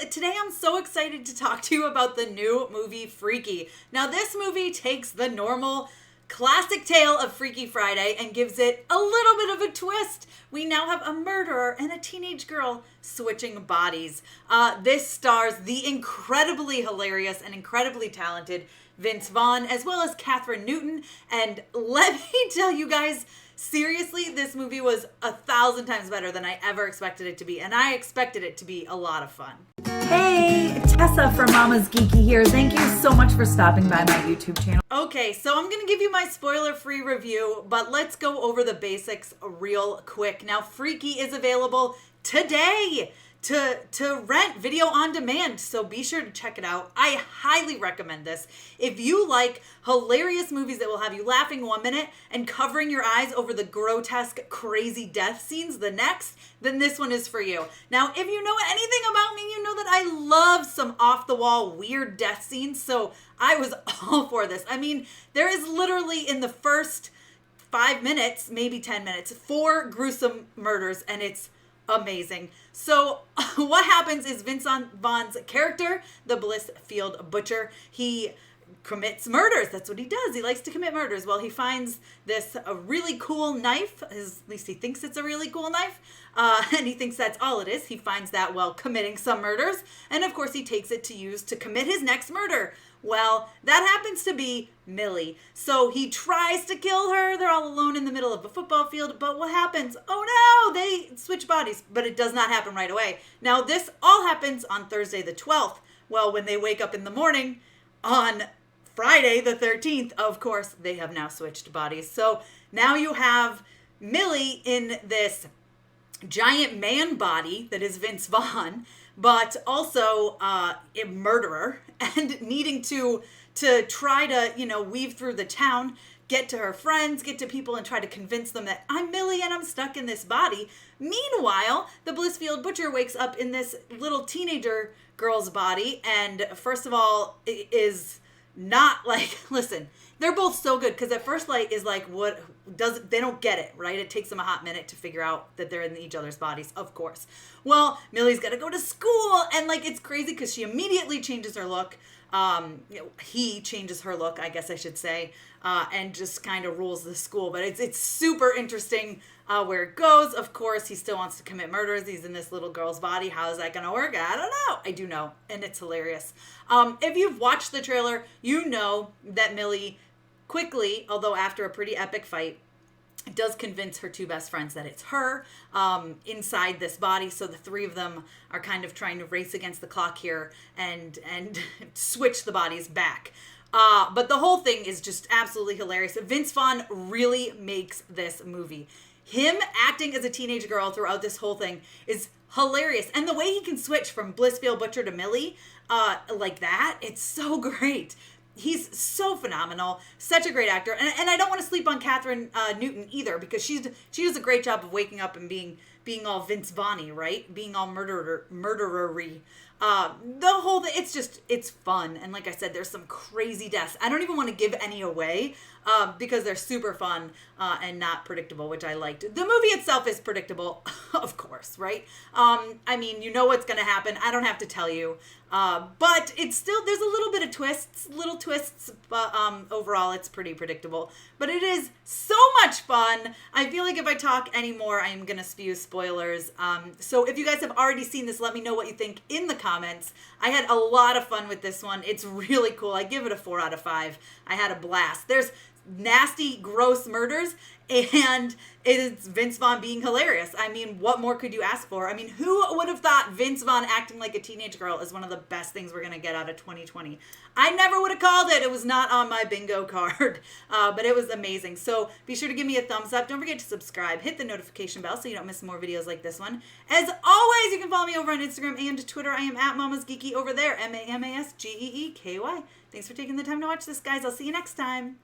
Today I'm so excited to talk to you about the new movie Freaky. Now this movie takes the normal classic tale of Freaky Friday and gives it a little bit of a twist. We now have a murderer and a teenage girl switching bodies. This stars the incredibly hilarious and incredibly talented Vince Vaughn, as well as Catherine Newton. And let me tell you guys, seriously, this movie was 1,000 times better than I ever expected it to be. And I expected it to be a lot of fun. Hey, Tessa from Mama's Geeky here. Thank you so much for stopping by my YouTube channel. Okay, so I'm going to give you my spoiler-free review, but let's go over the basics real quick. Now, Freaky is available today to rent video on demand, so be sure to check it out. I highly recommend this. If you like hilarious movies that will have you laughing one minute and covering your eyes over the grotesque, crazy death scenes the next, then this one is for you. Now, if you know anything about me, you know that I love some off-the-wall weird death scenes, so I was all for this. I mean, there is literally in the first 5 minutes, maybe 10 minutes, 4 gruesome murders, and it's amazing. So what happens is Vince Vaughn's character, the Blissfield Butcher, he commits murders. That's what he does. He likes to commit murders. Well, he finds this a really cool knife. At least he thinks it's a really cool knife. And he thinks that's all it is. He finds that while committing some murders. And of course, he takes it to use to commit his next murder. Well, that happens to be Millie. So he tries to kill her. They're all alone in the middle of a football field. But what happens? Oh no, they switch bodies. But it does not happen right away. Now, this all happens on Thursday the 12th. Well, when they wake up in the morning on Friday the 13th, of course, they have now switched bodies. So now you have Millie in this giant man body that is Vince Vaughn, but also a murderer, and needing to try to, weave through the town, get to her friends, get to people, and try to convince them that I'm Millie and I'm stuck in this body. Meanwhile, the Blissfield Butcher wakes up in this little teenager girl's body, and first of all, it is not like, listen, they're both so good, because at first light is like, they don't get it, right? It takes them a hot minute to figure out that they're in each other's bodies, of course. Well, Millie's got to go to school, and it's crazy because she immediately changes her look. He changes her look, I guess I should say, and just kind of rules the school. But it's super interesting where it goes. Of course, he still wants to commit murders. He's in this little girl's body. How is that going to work? I don't know. I do know, and it's hilarious. If you've watched the trailer, you know that Millie quickly, although after a pretty epic fight, does convince her 2 best friends that it's her inside this body. So the 3 of them are kind of trying to race against the clock here and switch the bodies back. But the whole thing is just absolutely hilarious. Vince Vaughn really makes this movie. Him acting as a teenage girl throughout this whole thing is hilarious. And the way he can switch from Blissfield Butcher to Millie like that, it's so great. He's so phenomenal, such a great actor, and I don't want to sleep on Catherine Newton either, because she does a great job of waking up and being all Vince Vaughn-y, right? Being all murderer-y. The whole thing, it's fun, and like I said, there's some crazy deaths. I don't even want to give any away because they're super fun and not predictable, which I liked. The movie itself is predictable, of course, right? I mean, you know what's going to happen. I don't have to tell you. But it's still, there's a little bit of little twists, but overall it's pretty predictable. But it is so much fun. I feel like if I talk anymore, I am going to spew spoilers. So if you guys have already seen this, let me know what you think in the comments. I had a lot of fun with this one. It's really cool. I give it a 4 out of 5. I had a blast. There's nasty, gross murders, and it is Vince Vaughn being hilarious. I mean, what more could you ask for? I mean, who would have thought Vince Vaughn acting like a teenage girl is one of the best things we're going to get out of 2020? I never would have called it. It was not on my bingo card, but it was amazing. So be sure to give me a thumbs up. Don't forget to subscribe. Hit the notification bell so you don't miss more videos like this one. As always, you can follow me over on Instagram and Twitter. I am at Mama's Geeky over there, MAMASGEEKY. Thanks for taking the time to watch this, guys. I'll see you next time.